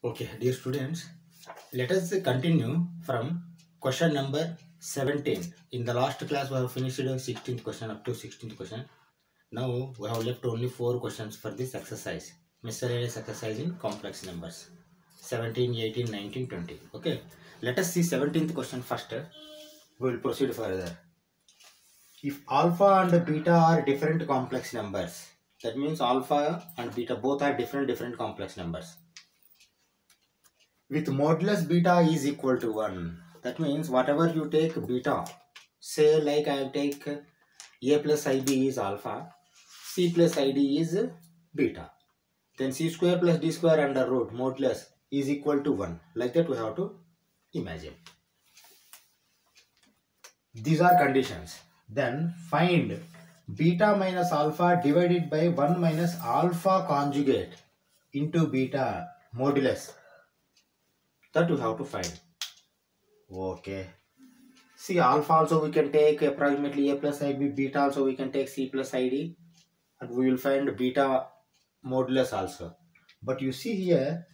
Okay, dear students, let us continue from question number 17. In the last class, we have finished the 16th question up to 16th question. Now, we have left only 4 questions for this exercise. Miscellaneous exercise in complex numbers. 17, 18, 19, 20. Okay, let us see 17th question first. We will proceed further. If alpha and beta are different complex numbers, that means alpha and beta both are different complex numbers. With modulus beta is equal to 1. That means whatever you take beta, say like I take a plus ib is alpha, c plus id is beta. Then c square plus d square under root modulus is equal to 1. Like that we have to imagine. These are conditions. Then find beta minus alpha divided by 1 minus alpha conjugate into beta modulus. That we have to find. Okay. See, alpha also we can take approximately a plus ib, beta also we can take c plus id, and we will find beta modulus also. But you see here,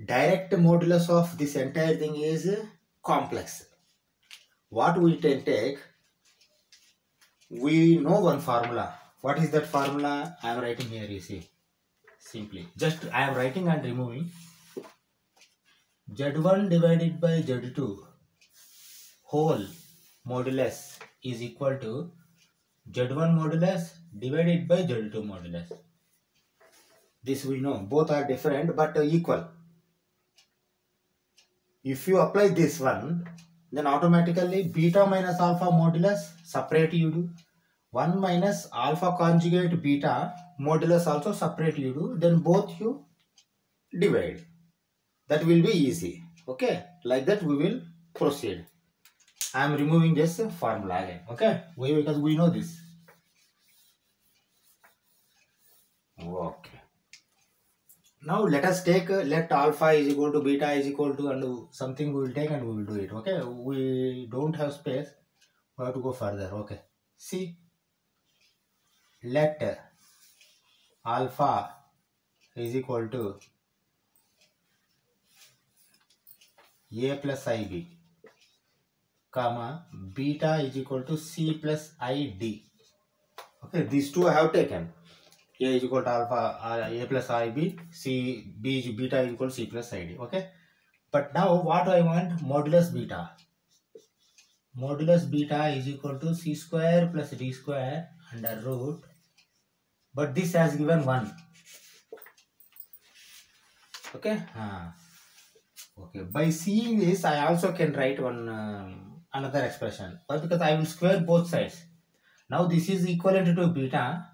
direct modulus of this entire thing is complex. What we can take, we know one formula. What is that formula? I am writing here, you see. Simply, just I am writing and removing. Z1 divided by Z2 whole modulus is equal to Z1 modulus divided by Z2 modulus. This we know. Both are different but equal. If you apply this one, then automatically beta minus alpha modulus separate you do. 1 minus alpha conjugate beta modulus also separate you do. Then both you divide. That will be easy. Okay. Like that we will proceed. I am removing this formula again. Okay. Why? Because we know this. Okay. Now let us take let alpha is equal to beta is equal to and something we will take and we will do it. Okay. We don't have space. We have to go further. Okay. See. Let alpha is equal to a plus ib, comma beta is equal to c plus id. Okay, these two I have taken. A is equal to alpha, a plus ib, c, b, beta is equal to c plus id. Okay, but now what I want? Modulus beta. Modulus beta is equal to c square plus d square under root. But this has given 1. Okay. Okay. By seeing this, I also can write one another expression. Why? Because I will square both sides. Now this is equivalent to beta,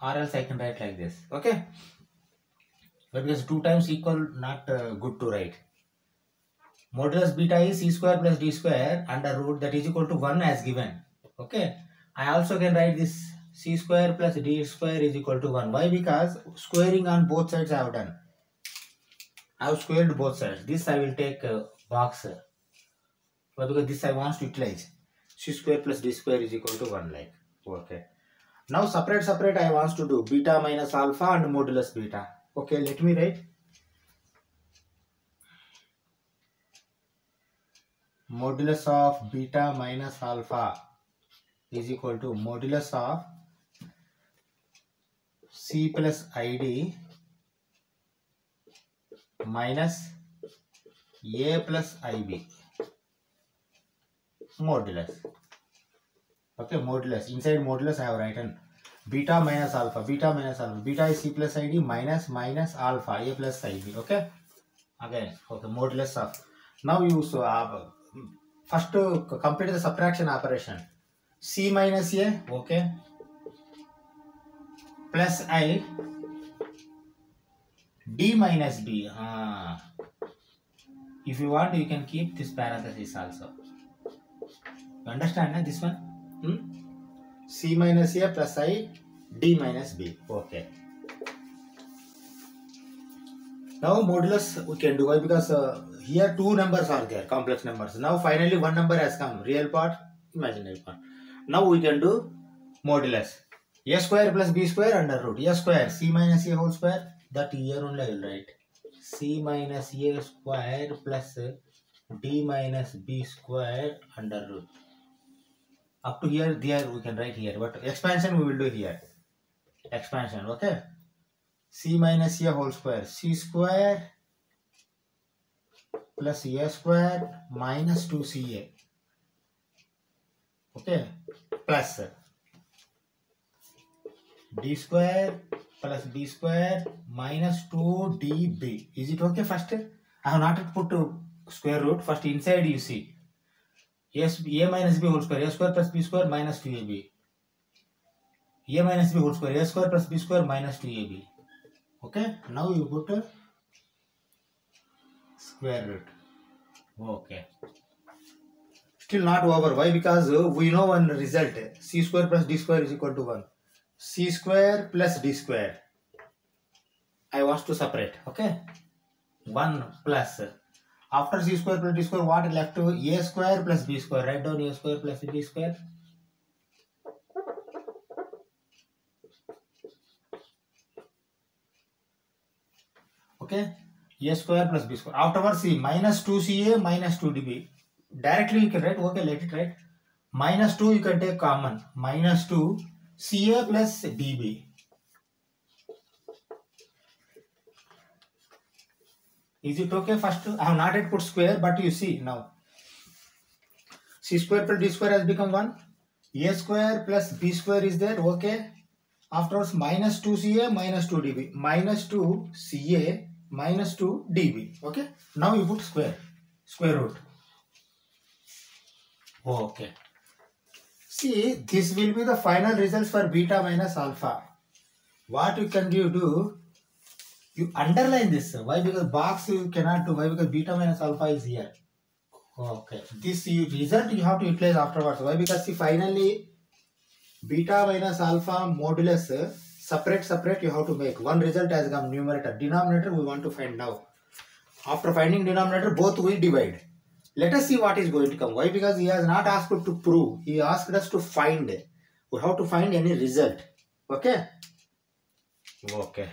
or else I can write like this. Okay. But because 2 times equal, not good to write. Modulus beta is c square plus d square under root that is equal to 1 as given. Okay. I also can write this c square plus d square is equal to 1. Why? Because squaring on both sides I have done. I have squared both sides. This I will take box. But because this I want to utilize. C square plus d square is equal to 1 like. Okay. Now separate I want to do beta minus alpha and modulus beta. Okay, let me write. Modulus of beta minus alpha is equal to modulus of c plus id minus a plus ib. Modulus. Okay, modulus. Inside modulus I have written beta minus alpha. Beta is c plus id minus alpha a plus ib. Okay. Again, okay, modulus of. Now you first to complete the subtraction operation. C minus a, okay, plus I, d minus b. If you want, you can keep this parenthesis also. You understand this one? C minus a plus I, d minus b. Okay. Now modulus we can do. Why? Because here 2 numbers are there, complex numbers. Now finally one number has come, real part, imaginary part. Now we can do modulus. A square plus B square under root. A square, C minus A whole square. That here only I will write. C minus A square plus D minus B square under root. Up to here, there we can write here. But expansion we will do here. Expansion, okay? C minus A whole square. C square plus A square minus 2CA. Okay? Plus D square plus B square minus 2DB. Is it okay first? I have not put square root. First inside you see. Yes, A minus B whole square. A square plus B square minus 2AB. A minus B whole square. A square plus B square minus 2AB. Okay? Now you put square root. Okay. Still not over. Why? Because we know one result. C square plus D square is equal to 1. C square plus D square. I want to separate. Okay. 1 plus. After C square plus D square, what left to A square plus B square. Write down A square plus B square. Okay. A square plus B square. Afterwards, C minus 2CA minus 2DB. Directly you can write. Okay, let it write. Minus 2 you can take common. Minus 2 CA plus DB. Is it okay? First, I have not yet put square, but you see now. C square plus D square has become 1. A square plus B square is there. Okay. Afterwards, minus 2CA minus 2DB. Minus 2CA minus 2DB. Okay. Now you put square root. Okay. See, this will be the final results for beta minus alpha. What you can do, you underline this. Why? Because box you cannot do. Why? Because beta minus alpha is here. Okay. This result you have to utilize afterwards. Why? Because see, finally beta minus alpha modulus separate you have to make. One result has come numerator. Denominator we want to find now. After finding denominator, both we divide. Let us see what is going to come. Why? Because he has not asked to prove. He asked us to find. We have to find any result. Okay? Okay.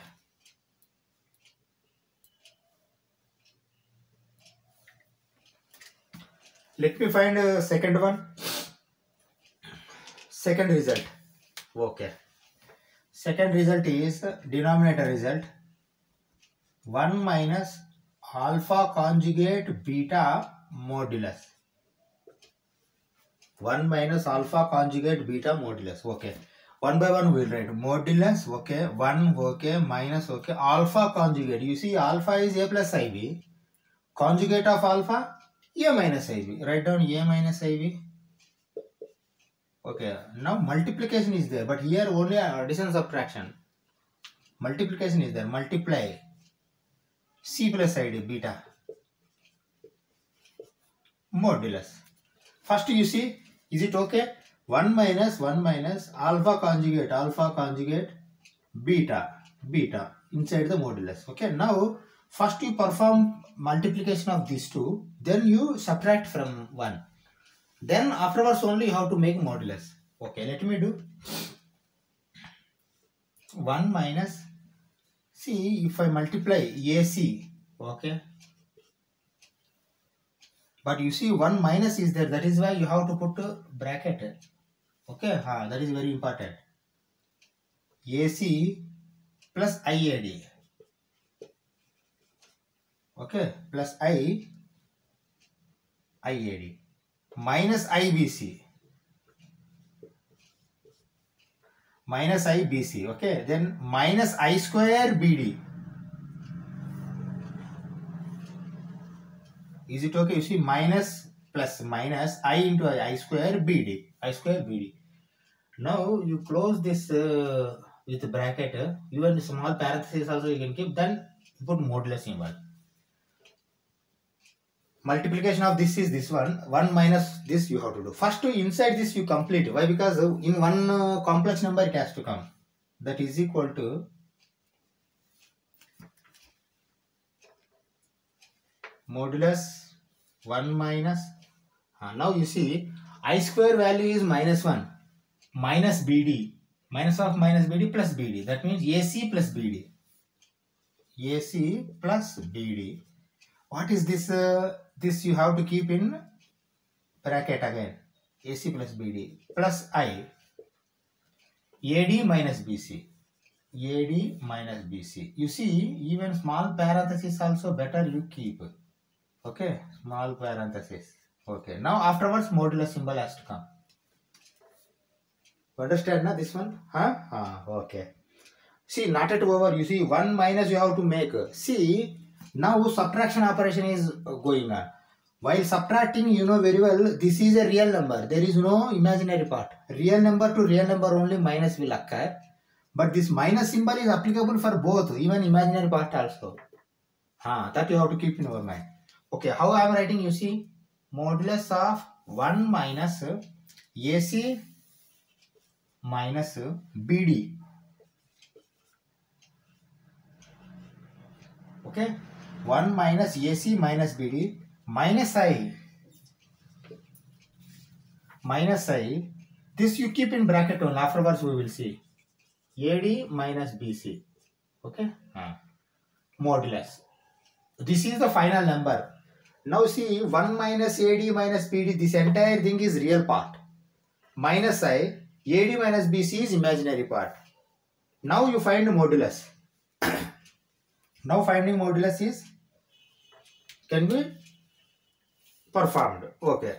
Let me find a second one. Second result. Okay. Second result is denominator result. 1 minus alpha conjugate beta modulus. 1 minus alpha conjugate beta modulus. Okay. One by one we will write. Modulus. Okay. 1. Okay. Minus. Okay. Alpha conjugate. You see alpha is A plus IB. Conjugate of alpha A minus IB. Write down A minus IB. Okay. Now multiplication is there. But here only addition subtraction. Multiplication is there. Multiply C plus ID beta. Modulus. First you see, is it okay? 1 minus alpha conjugate beta inside the modulus. Okay, now first you perform multiplication of these two, then you subtract from 1. Then afterwards only you have to make modulus. Okay, let me do 1 minus, see if I multiply AC, okay. But you see 1 minus is there, that is why you have to put a bracket. Okay, that is very important. AC plus IAD. Okay, plus IAD. Minus IBC. Minus IBC. Okay, then minus I square BD. Is it okay? You see minus plus minus I into I square BD. Now you close this with bracket. Even small parenthesis also you can keep. Then you put modulus symbol. Multiplication of this is this one. 1 minus this you have to do. First inside this you complete. Why? Because in one complex number it has to come. That is equal to modulus 1 minus. Now you see I square value is minus 1. Minus BD. minus of minus BD plus BD. That means AC plus BD. AC plus BD. What is this? This you have to keep in bracket again. AC plus BD plus I. AD minus BC. AD minus BC. You see, even small parenthesis also better you keep. Okay, small parenthesis. Okay, now afterwards modulus symbol has to come. Understand na this one? Okay. See, not at over. You see, 1 minus you have to make. See, now subtraction operation is going on. While subtracting, you know very well, this is a real number. There is no imaginary part. Real number to real number only minus will occur. But this minus symbol is applicable for both, even imaginary part also. That you have to keep in your mind. Okay, how I am writing, you see, modulus of 1 minus AC minus BD. Okay, 1 minus AC minus BD minus I. Minus I. This you keep in bracket only. Afterwards we will see. AD minus BC. Okay. Modulus. This is the final number. Now see, 1 minus AD minus BD. This entire thing is real part. Minus I. AD minus BC is imaginary part. Now you find modulus. Now finding modulus is can be performed. Okay.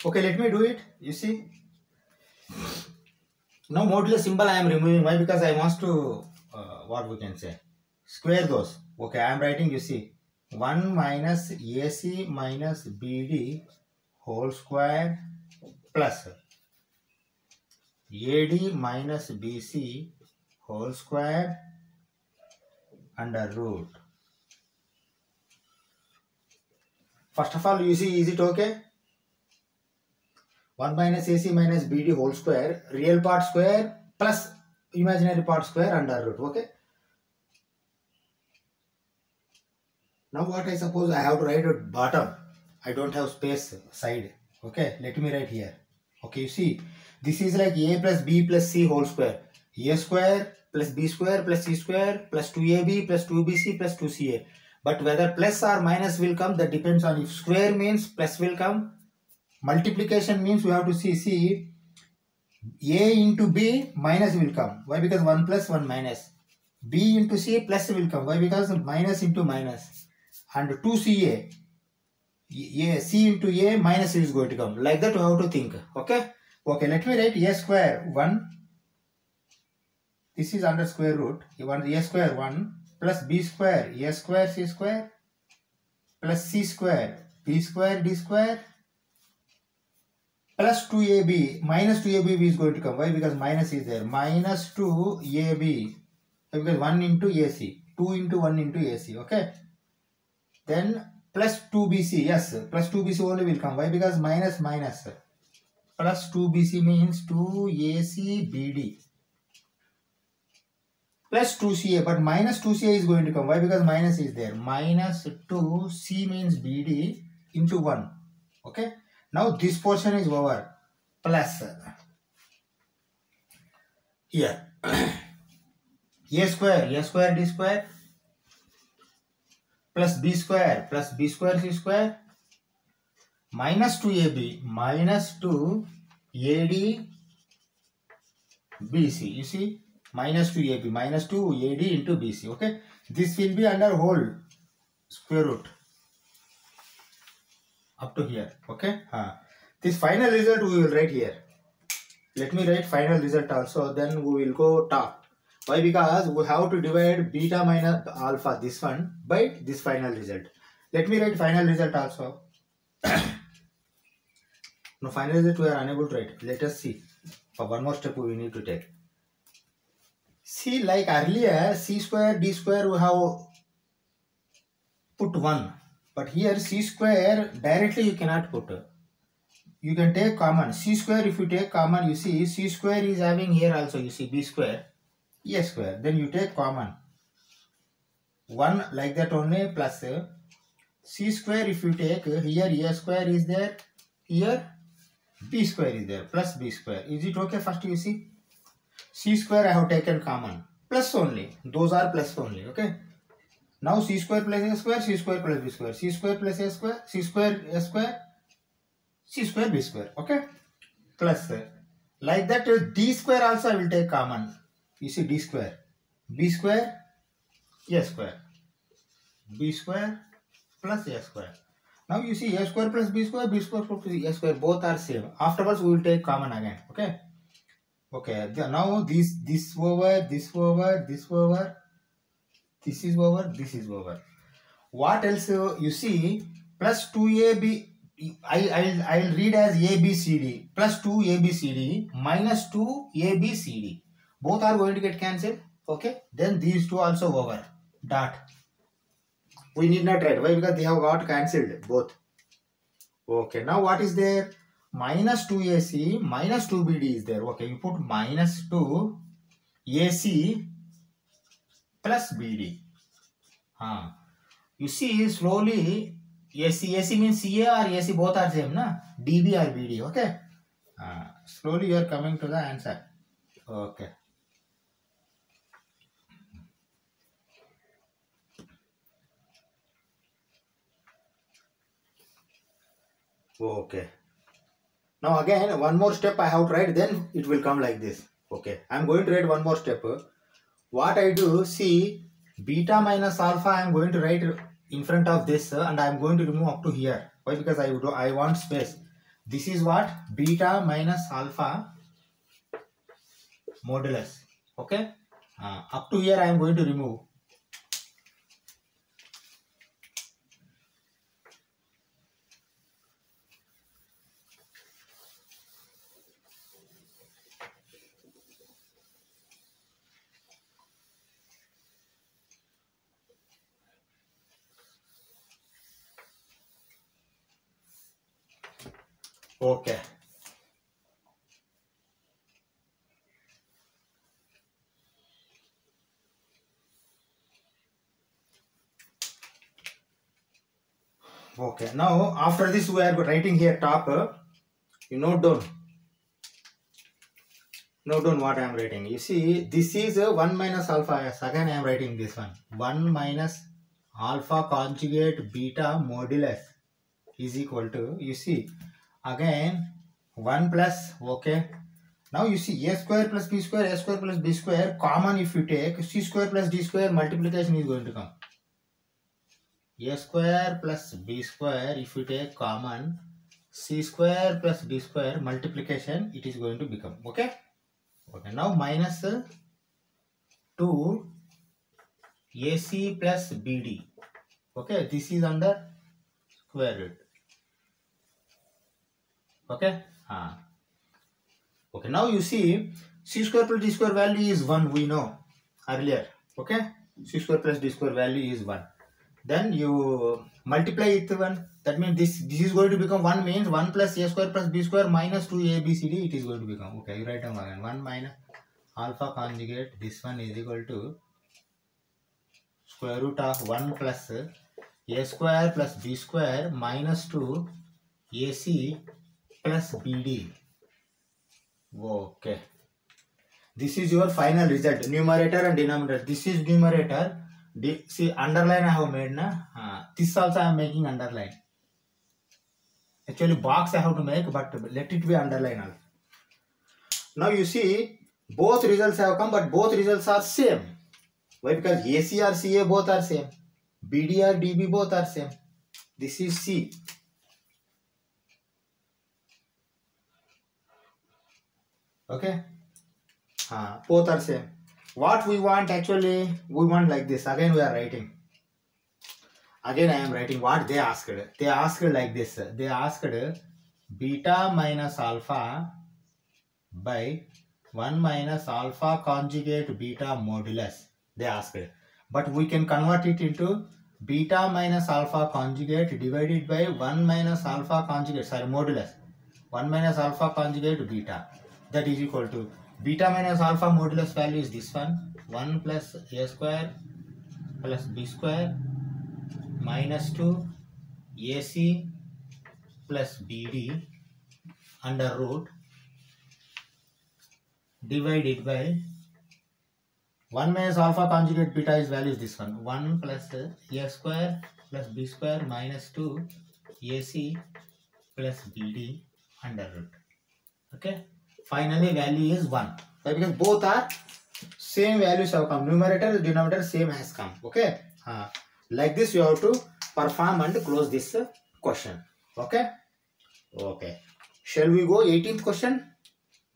Okay, let me do it. You see. Now modulus symbol I am removing. Why? Because I want to what we can say, square those. Okay, I am writing, you see, 1 minus AC minus BD whole square plus AD minus BC whole square under root. First of all, you see, is it okay? 1 minus AC minus BD whole square, real part square plus imaginary part square under root. Okay. Now what I suppose I have to write at bottom. I don't have space side. Okay. Let me write here. Okay. You see, this is like A plus B plus C whole square. A square plus B square plus C square plus 2AB plus 2BC plus 2CA. But whether plus or minus will come, that depends on if square means plus will come. Multiplication means we have to see A into B minus will come. Why? Because 1 plus 1 minus. B into C plus will come. Why? Because minus into minus. And 2CA. C into A minus is going to come. Like that we have to think. Okay. Okay. Let me write A square 1. This is under square root. You want A square 1 plus B square A square C square plus C square B square D square plus 2AB minus 2AB is going to come. Why? Because minus is there. Minus 2AB. Because 1 into AC. 2 into 1 into AC. Okay. Then plus 2BC. Yes. Plus 2BC only will come. Why? Because minus minus. Plus 2BC means 2ACBD. Plus 2CA. But minus 2CA is going to come. Why? Because minus is there. Minus 2C means BD into 1. Okay. Now this portion is over. Plus here A square D square plus B square C square minus 2AB minus 2AD BC. You see, minus 2AB minus 2AD into BC. Okay, this will be under whole square root up to here. Okay. This final result we will write here. Let me write final result also. Then we will go top. Why? Because we have to divide beta minus alpha, this one, by this final result. Let me write final result also. No, final result we are unable to write. Let us see. For one more step we need to take. See, like earlier, C square D square we have put 1. But here C square directly you cannot put. You can take common. C square, if you take common, you see C square is having here also, you see B square, A square. Then you take common. 1 like that only plus C square, if you take here A square is there, here b square is there, plus b square. Is it okay? First you see, c square I have taken common, plus only, those are plus only, okay. Now c square plus a square, c square plus b square, c square plus a square, c square a square, c square b square, okay, plus like that d square also I will take common. You see, d square, b square, a square, b square plus a square. Now you see, a square plus b square plus a square, both are same. Afterwards we will take common again, okay. Okay, now this over, this over, this over, this is over, this is over. What else? You see, plus 2ab, I'll read as abcd, plus 2abcd minus 2abcd, both are going to get cancelled, okay. Then these two also over, dot. We need not write, why? Because they have got cancelled both. Okay, now what is there? Minus 2ac minus 2bd is there. Okay, you put minus 2ac plus bd. You see, slowly, AC means CA or AC, both are same, na? DB or BD, okay? Slowly you are coming to the answer. Okay. Okay. Now again, one more step I have to write, then it will come like this. Okay. I am going to write one more step. What I do, see, beta minus alpha I am going to write in front of this and I am going to remove up to here. Why? Because I want space. This is what? Beta minus alpha modulus. Okay. Up to here I am going to remove. Okay. Okay. Now after this we are writing here top. You note down. Note down what I am writing. You see, this is 1 minus alpha s. Again I am writing this one. 1 minus alpha conjugate beta modulus is equal to, you see, again 1 plus, okay. Now you see, a square plus b square, a square plus b square, common if you take, c square plus d square, multiplication is going to come. A square plus b square, if you take common, c square plus d square, multiplication, it is going to become, okay. Okay, now minus 2 AC plus BD. Okay, this is under square root. Okay. Okay, now you see, c square plus d square value is 1, we know earlier. Okay, c square plus d square value is 1. Then you multiply it 1. That means this is going to become 1, means 1 plus a square plus b square minus 2abcd, it is going to become. Okay, you write down again. 1 minus alpha conjugate, this one is equal to square root of 1 plus a square plus b square minus 2 ac plus bd. Okay. This is your final result, numerator and denominator. This is numerator. See, underline I have made, na? This also I am making underline. Actually box I have to make, but let it be underline also. Now you see, both results have come, but both results are same. Why? Because AC or CA both are same. BD or DB both are same. This is C. Okay. Both are same. What we want actually, we want like this. Again we are writing. Again I am writing what they asked. They asked like this. They asked beta minus alpha by 1 minus alpha conjugate beta modulus. They asked. But we can convert it into beta minus alpha conjugate divided by 1 minus alpha conjugate, sorry, modulus. 1 minus alpha conjugate beta. That is equal to beta minus alpha modulus value is this one. 1 plus a square plus b square minus 2 ac plus bd under root divided by 1 minus alpha conjugate beta is value is this one. 1 plus a square plus b square minus 2 ac plus bd under root. Okay. Finally value is 1. Why? Because both are same values have come. Numerator, denominator same has come. Okay. Like this you have to perform and close this question. Okay. Okay. Shall we go 18th question?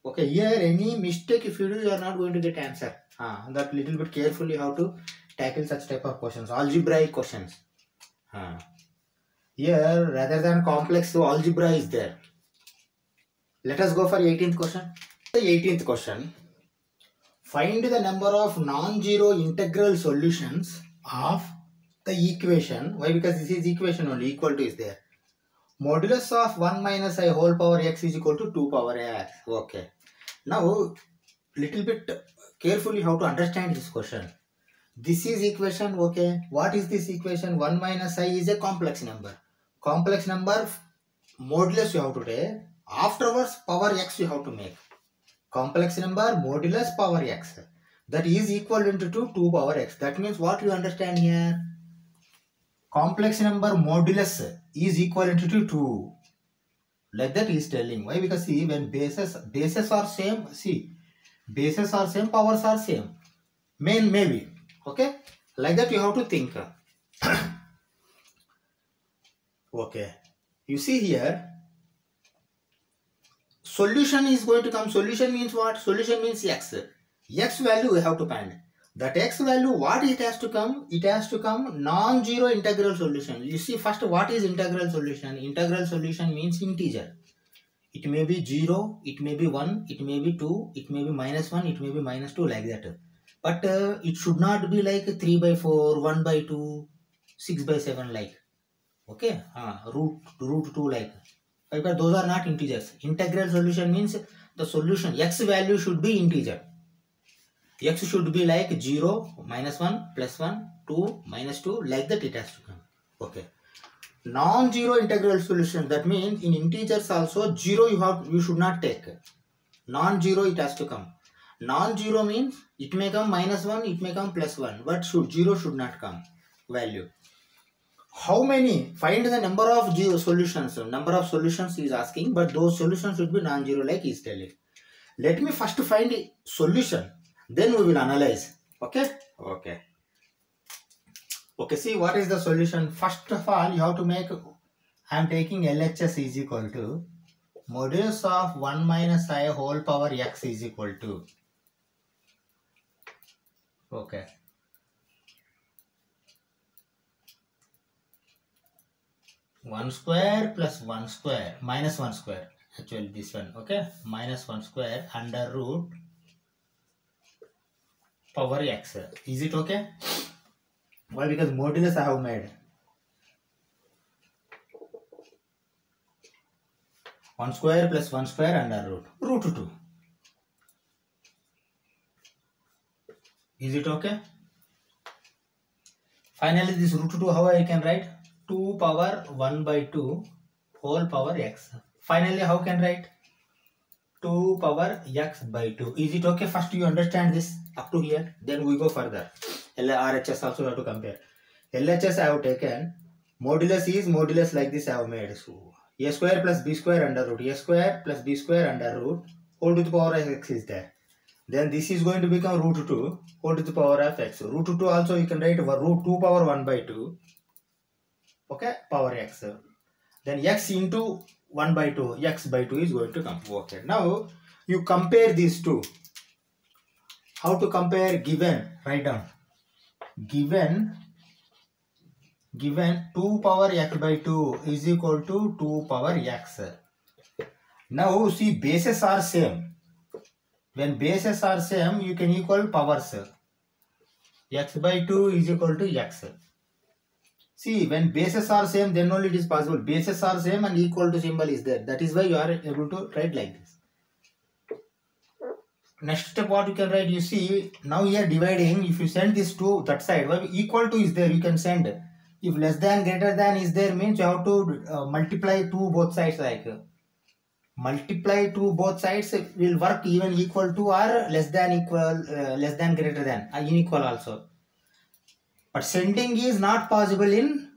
Okay. Here any mistake if you do, you are not going to get answer. That little bit carefully how to tackle such type of questions. Algebraic questions. Here rather than complex, so algebra is there. Let us go for 18th question. The 18th question. Find the number of non-zero integral solutions of the equation. Why? Because this is equation only. Equal to is there. Modulus of 1 minus I whole power x is equal to 2 power x. Okay. Now, little bit carefully how to understand this question. This is equation. Okay. What is this equation? 1 minus I is a complex number. Complex number modulus you have to take. Afterwards, power x you have to make. Complex number modulus power x. That is equivalent to 2 power x. That means what you understand here? Complex number modulus is equivalent to 2. Like that he is telling. Why? Because see, when bases are same, see, bases are same, powers are same. Maybe. Okay? Like that you have to think. Okay. You see here, solution is going to come. Solution means what? Solution means x. X value we have to find. That x value, what it has to come? It has to come non-zero integral solution. You see first what is integral solution? Integral solution means integer. It may be 0, it may be 1, it may be 2, it may be minus 1, it may be minus 2, like that. But it should not be like 3 by 4, 1 by 2, 6 by 7 like. Okay, root 2 like. But those are not integers. Integral solution means the solution x value should be integer. X should be like 0, minus 1, plus 1, 2, minus 2, like that it has to come. Okay. Non-zero integral solution, that means in integers also 0 you should not take. Non-zero it has to come. Non-zero means it may come minus 1, it may come plus 1, but 0 should not come value. How many? Find the number of solutions. Number of solutions he is asking, but those solutions should be non-zero like he is telling. Let me first find a solution. Then we will analyze. Okay? Okay. Okay, see what is the solution. First of all, you have to make, I am taking LHS is equal to modulus of 1 minus I whole power x is equal to. Okay. One square plus 1 square minus 1 square. Actually this one. Okay. Minus 1 square under root power x. Is it okay? Why? Because modulus I have made. 1 square plus 1 square under root 2. Is it okay? Finally this root 2 how I can write? 2 power 1 by 2 whole power x. Finally how can write? 2 power x by 2. Is it okay? First you understand this up to here. Then we go further. RHS also have to compare. LHS I have taken. Modulus is modulus like this I have made. So a square plus b square under root. A square plus b square under root. Whole to the power of x is there. Then this is going to become root 2 whole to the power of x. Root 2 also you can write root 2 power 1 by 2. Okay, power x. Then x into 1 by 2, x by 2 is going to come. Okay, now you compare these two. How to compare? Given, write down. Given 2 power x by 2 is equal to 2 power x. Now see bases are same. When bases are same, you can equal powers. X by 2 is equal to x. See, when bases are same, then only it is possible. Bases are same and equal to symbol is there. That is why you are able to write like this. Next step what you can write, you see, now here dividing, if you send this to that side, why equal to is there, you can send. If less than greater than is there means you have to multiply to both sides like. multiply to both sides will work even equal to or less than equal, less than greater than, unequal also. But sending is not possible in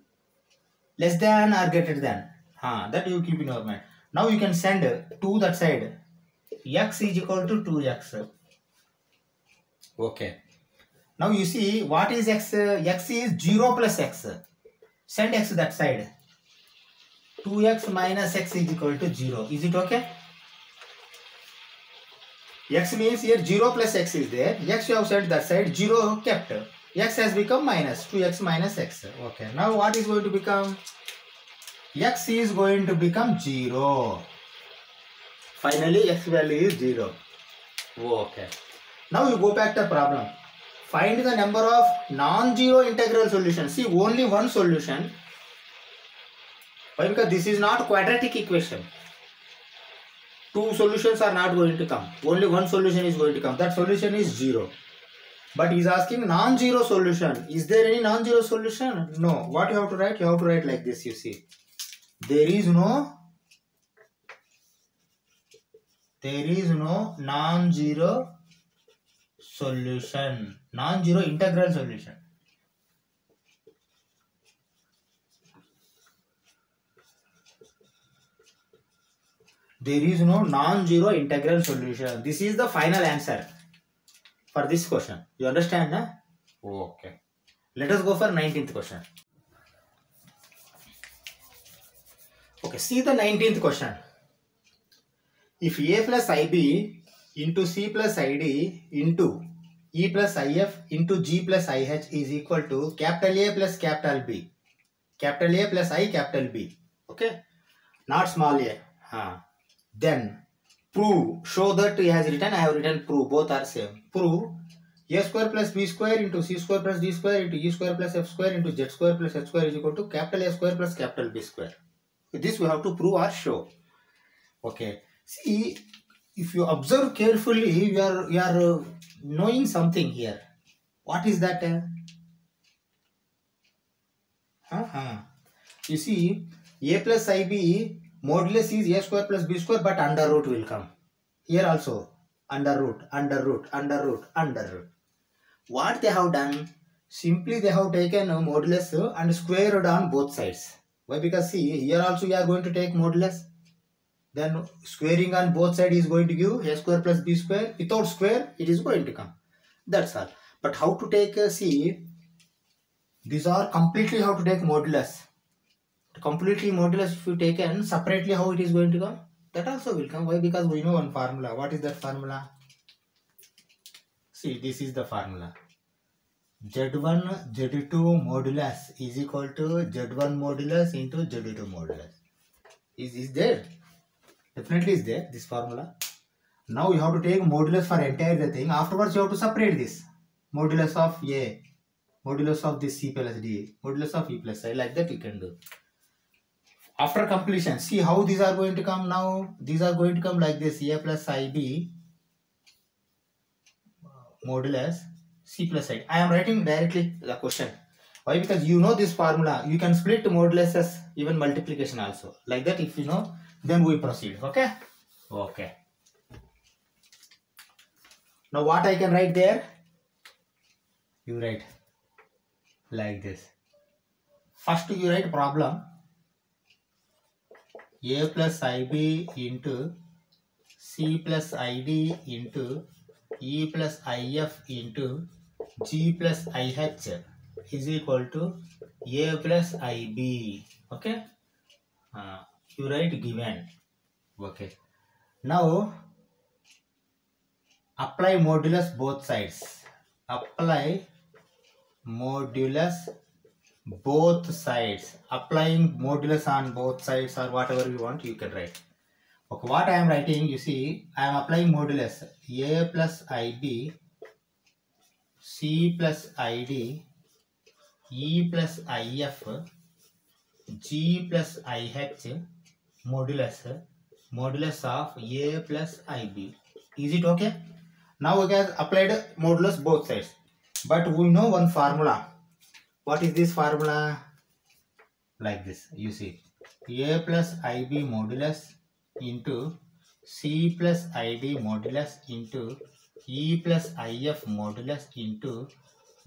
less than or greater than. That you keep in your mind. Now you can send to that side. X is equal to 2x. Okay. Now you see what is x? X is 0 plus x. Send x that side. 2x minus x is equal to 0. Is it okay? X means here 0 plus x is there. X you have sent that side. 0 kept. X has become minus. 2x minus x. Okay. Now what is going to become? X is going to become 0. Finally x value is 0. Okay. Now you go back to the problem. Find the number of non-zero integral solutions. See, only one solution. Why? Because this is not quadratic equation. Two solutions are not going to come. Only one solution is going to come. That solution is 0. But he is asking non-zero solution. Is there any non-zero solution? No. What you have to write? You have to write like this, you see. There is no non-zero solution. Non-zero integral solution. There is no non-zero integral solution. This is the final answer for this question. You understand, na? Okay. Let us go for 19th question. Okay, see the 19th question. If A plus IB into C plus ID into E plus IF into G plus IH is equal to capital A plus capital B. Capital A plus I capital B. Okay. Not small a. Then prove, show that he has written, I have written prove, both are same. Prove A square plus B square into C square plus D square into E square plus F square into Z square plus H square is equal to capital A square plus capital B square. This we have to prove or show. Okay. See, if you observe carefully, you are knowing something here. What is that? You see, A plus IB modulus is A square plus B square, but under root will come. Here also, under root. What they have done? Simply they have taken modulus and squared on both sides. Why? Because see, here also you are going to take modulus. Then squaring on both sides is going to give A square plus B square. Without square, it is going to come. That's all. But how to take, see, these are completely how to take modulus. Completely modulus if you taken separately, how it is going to come? That also will come. Why? Because we know one formula. What is that formula? See, this is the formula. Z1 Z2 modulus is equal to Z1 modulus into Z2 modulus. Is there? Definitely is there, this formula. Now you have to take modulus for entire thing. Afterwards you have to separate this. Modulus of A, modulus of this C plus D, modulus of E plus I, like that you can do. After completion, see how these are going to come now. These are going to come like this. A plus IB modulus C plus I. I am writing directly the question. Why? Because you know this formula. You can split moduluses, even multiplication also. Like that if you know, then we proceed. Okay? Okay. Now what I can write there? You write like this. First you write problem. A plus IB into C plus ID into E plus IF into G plus IH is equal to A plus IB. Okay. You write given. Okay. Now apply modulus both sides. Apply modulus both sides. Applying modulus on both sides or whatever you want, you can write. Okay, what I am writing, you see, I am applying modulus A plus IB, C plus ID, E plus IF, G plus IH, modulus of A plus IB. Is it okay? Now we have applied modulus both sides. But we know one formula. What is this formula? Like this, you see. A plus IB modulus into C plus ID modulus into E plus IF modulus into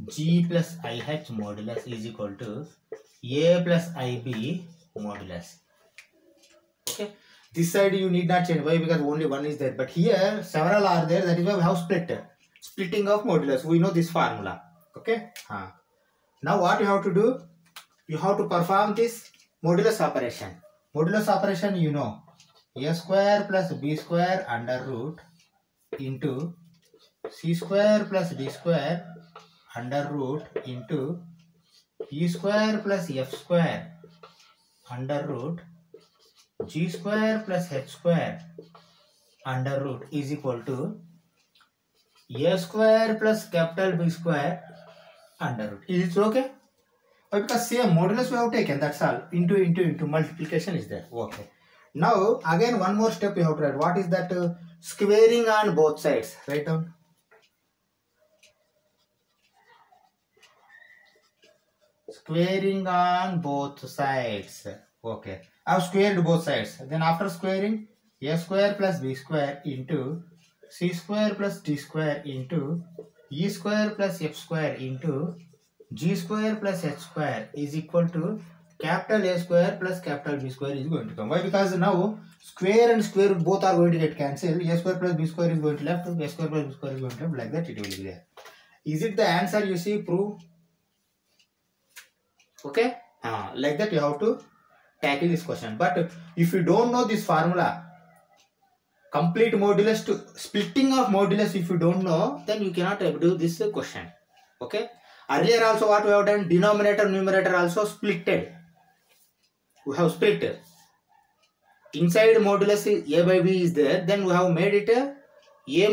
G plus IH modulus is equal to A plus IB modulus. Okay. This side you need not change. Why? Because only one is there. But here several are there. That is why we have splitting of modulus. We know this formula. Okay. Now what you have to do? You have to perform this modulus operation. Modulus operation, you know, a square plus b square under root into c square plus d square under root into e square plus f square under root g square plus h square under root is equal to a square plus capital B square under root. Is it okay? Because same modulus we have taken, that's all. Into multiplication is there. Okay. Now again one more step you have to write. What is that? Squaring on both sides. Write down. Squaring on both sides. Okay. I have squared both sides. Then after squaring, a square plus b square into c square plus d square into e square plus f square into g square plus h square is equal to capital A square plus capital B square is going to come. Why? Because now square and square root both are going to get cancelled. A square plus B square is going to left. A square plus B square is going to left. Like that it will be there. Is it the answer you see? Prove. Okay. Like that you have to tackle this question. But if you don't know this formula, complete modulus to splitting of modulus, if you don't know, then you cannot do this question. Okay. Earlier also what we have done, denominator numerator also splitted. We have split. Inside modulus a by b is there, then we have made it a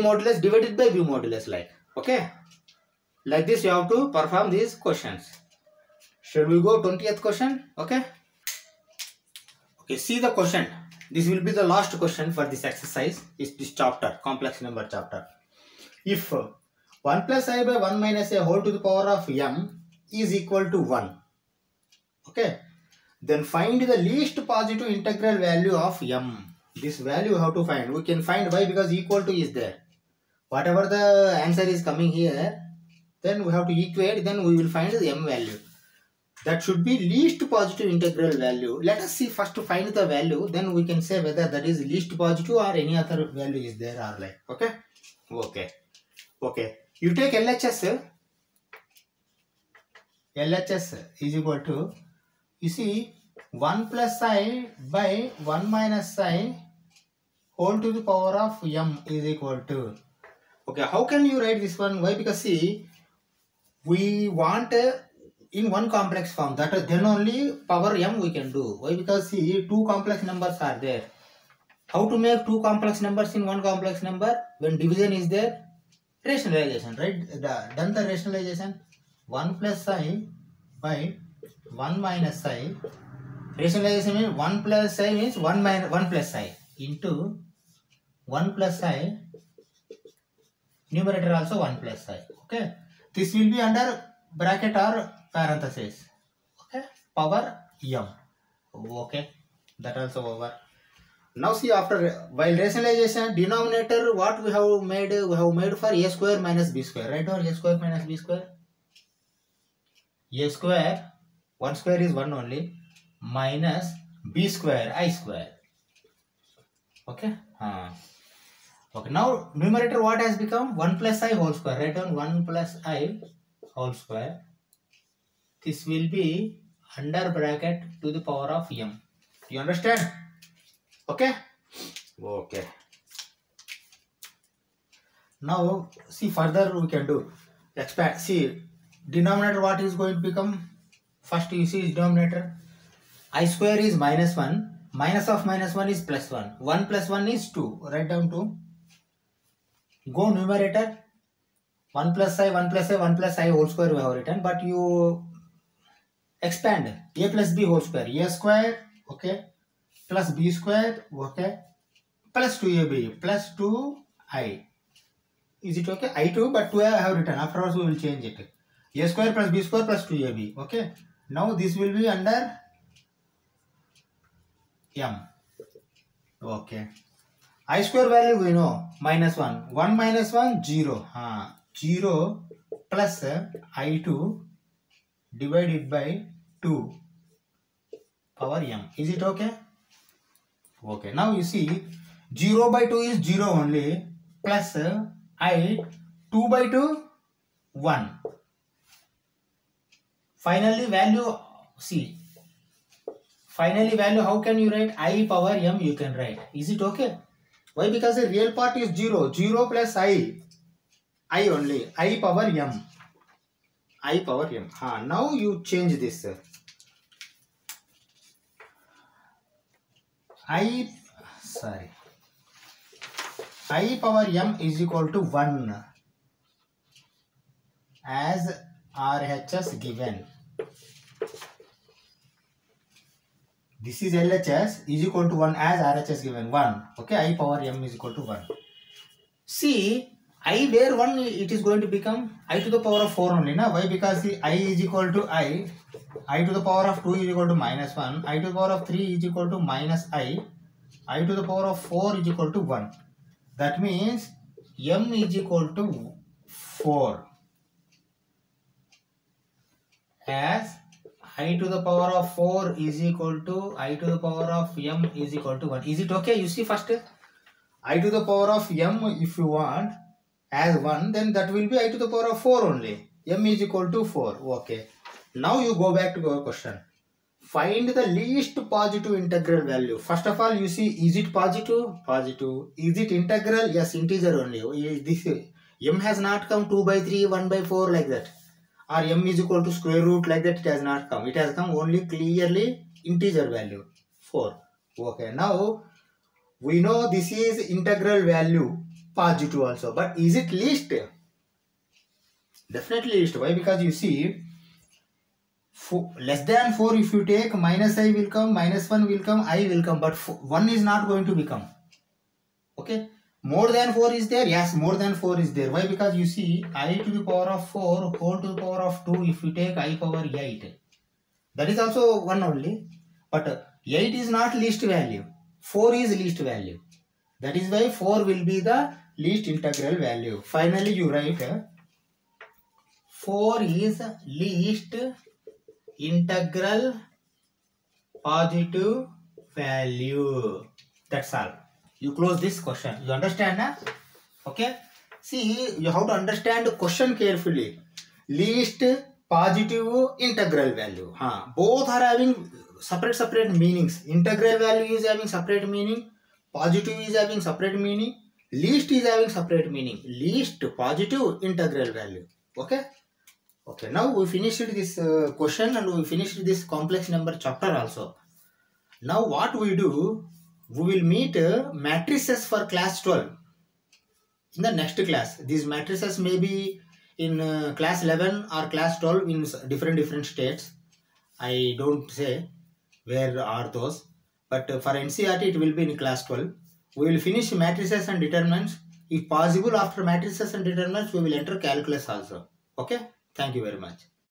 modulus divided by b modulus, like. Okay. Like this you have to perform these questions. Shall we go 20th question? Okay. Okay, see the question. This will be the last question for this exercise. Is this chapter, complex number chapter. If 1 plus I by 1 minus a whole to the power of m is equal to 1. Okay. Then find the least positive integral value of m. This value how to find? We can find y because equal to is there. Whatever the answer is coming here, then we have to equate, then we will find the m value. That should be least positive integral value. Let us see first to find the value, then we can say whether that is least positive or any other value is there or like. Okay. Okay. Okay. You take LHS. LHS is equal to, you see, 1 plus I by 1 minus I whole to the power of m is equal to. Okay, how can you write this one? Why? Because see, we want in one complex form, that then only power m we can do. Why? Because see, two complex numbers are there. How to make two complex numbers in one complex number? When division is there, rationalization, right? Done the rationalization. 1 plus I by 1 minus I. Rationalization means 1 plus I means 1 plus I into 1 plus I. Numerator also 1 plus I. Okay. This will be under bracket or parenthesis. Okay. Power m. Okay. That also over. Now see, after while rationalization, denominator what we have made? We have made for a square minus b square. Right, or a square minus b square. A square, 1 square is 1 only, minus b square, I square. Okay. Okay. Now numerator what has become? 1 plus I whole square. Write down 1 plus I whole square. This will be under bracket to the power of m. Do you understand? Okay. Okay. Now see, further we can do. Expand. See, denominator what is going to become? First you see is denominator. I square is minus 1. Minus of minus 1 is plus 1. 1 plus 1 is 2. Write down 2. Go numerator. 1 plus I, 1 plus I, 1 plus I whole square we have written. But you expand. A plus b whole square. A square. Okay. Plus b square. Okay. Plus 2ab. Plus 2i. Is it okay? I2, but 2 I have written. Afterwards we will change it. A square plus b square plus 2ab. Okay. Now this will be under m. Okay. I square value we know -1. 1 minus 1 0. 0 plus I2 divided by 2 power m. Is it okay? Okay. Now you see 0 by 2 is 0 only, plus I 2 by 2 1. Finally value, see, finally value how can you write? I power m you can write. Is it okay? Why? Because the real part is 0. 0 plus I only. I power m. I power m. Now you change this. I power m is equal to 1 as RHS given. This is LHS is equal to 1 as RHS given 1. Okay, I power m is equal to 1. See, I where 1 it is going to become I to the power of 4 only. Now why? Because the I is equal to I to the power of 2 is equal to -1, I to the power of 3 is equal to I to the power of 4 is equal to 1. That means m is equal to 4 as I to the power of 4 is equal to I to the power of m is equal to 1. Is it okay? You see first I to the power of m if you want as 1, then that will be I to the power of 4 only. M is equal to 4. Okay. Now you go back to your question. Find the least positive integral value. First of all, you see, is it positive? Positive. Is it integral? Yes, integer only. This m has not come 2 by 3, 1 by 4 like that. Or m is equal to square root like that. It has not come. It has come only clearly integer value 4. Okay. Now we know this is integral value positive also. But is it least? Definitely least. Why? Because you see, less than 4 if you take, minus I will come, -1 will come, I will come, but 1 is not going to become. Okay. More than 4 is there? Yes, more than 4 is there. Why? Because you see, I to the power of 4 whole to the power of 2, if you take I power 8, that is also 1 only. But 8 is not least value. 4 is least value. That is why 4 will be the least integral value. Finally, you write 4 is least integral positive value. That's all. You close this question. You understand now? Okay. See, you have to understand the question carefully. Least positive integral value. Both are having separate meanings. Integral value is having separate meaning. Positive is having separate meaning. Least is having separate meaning. Least positive integral value. Okay. Okay, now we finished this question and we finished this complex number chapter also. Now what we do, we will meet matrices for class 12 in the next class. These matrices may be in class 11 or class 12 in different states. I don't say where are those, but for NCERT it will be in class 12. We will finish matrices and determinants. If possible, after matrices and determinants, we will enter calculus also. Okay. Thank you very much.